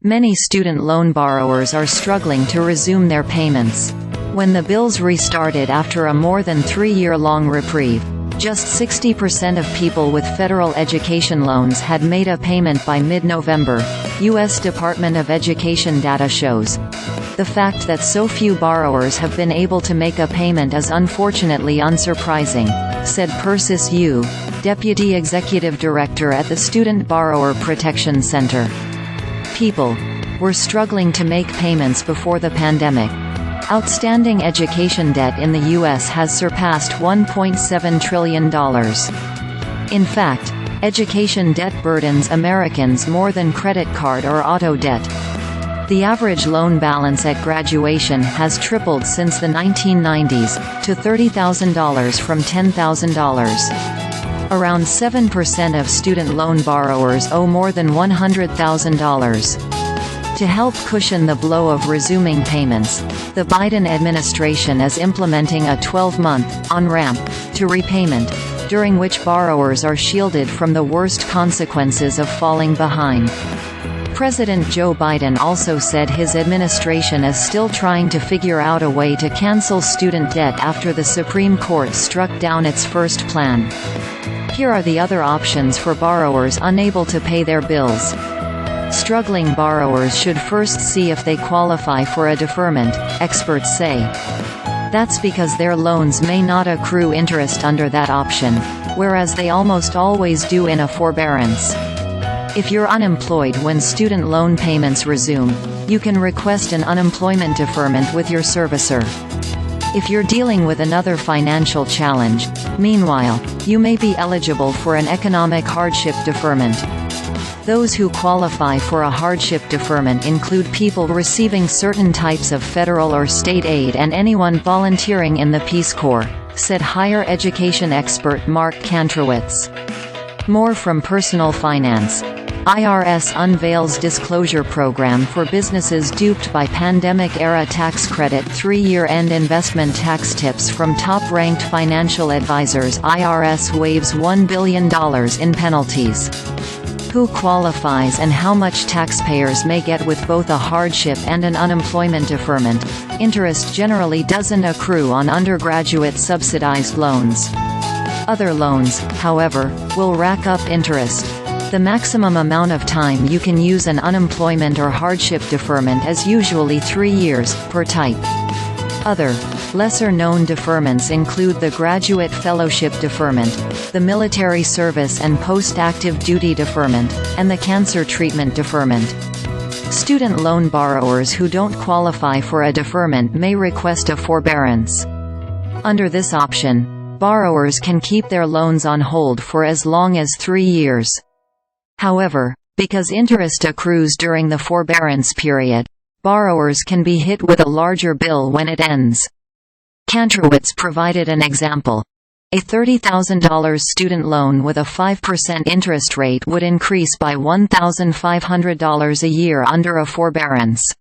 Many student loan borrowers are struggling to resume their payments. When the bills restarted after a more than 3-year-long reprieve, just 60% of people with federal education loans had made a payment by mid-November, U.S. Department of Education data shows. The fact that so few borrowers have been able to make a payment is unfortunately unsurprising, said Persis Yu, Deputy Executive Director at the Student Borrower Protection Center. People were struggling to make payments before the pandemic. Outstanding education debt in the U.S. has surpassed $1.7 trillion. In fact, education debt burdens Americans more than credit card or auto debt. The average loan balance at graduation has tripled since the 1990s, to $30,000 from $10,000. Around 7% of student loan borrowers owe more than $100,000. To help cushion the blow of resuming payments, the Biden administration is implementing a 12-month on-ramp to repayment, during which borrowers are shielded from the worst consequences of falling behind. President Joe Biden also said his administration is still trying to figure out a way to cancel student debt after the Supreme Court struck down its first plan. Here are the other options for borrowers unable to pay their bills. Struggling borrowers should first see if they qualify for a deferment, experts say. That's because their loans may not accrue interest under that option, whereas they almost always do in a forbearance. If you're unemployed when student loan payments resume, you can request an unemployment deferment with your servicer. If you're dealing with another financial challenge, meanwhile, you may be eligible for an economic hardship deferment. Those who qualify for a hardship deferment include people receiving certain types of federal or state aid and anyone volunteering in the Peace Corps, said higher education expert Mark Kantrowitz. More from Personal Finance. IRS unveils disclosure program for businesses duped by pandemic-era tax credit. 3-year-end investment tax tips from top-ranked financial advisors. IRS waives $1 billion in penalties. Who qualifies and how much taxpayers may get with both a hardship and an unemployment deferment. Interest generally doesn't accrue on undergraduate subsidized loans. Other loans, however, will rack up interest. The maximum amount of time you can use an unemployment or hardship deferment is usually 3 years, per type. Other, lesser-known deferments include the Graduate Fellowship Deferment, the Military Service and Post-Active Duty Deferment, and the Cancer Treatment Deferment. Student loan borrowers who don't qualify for a deferment may request a forbearance. Under this option, borrowers can keep their loans on hold for as long as 3 years. However, because interest accrues during the forbearance period, borrowers can be hit with a larger bill when it ends. Kantrowitz provided an example. A $30,000 student loan with a 5% interest rate would increase by $1,500 a year under a forbearance.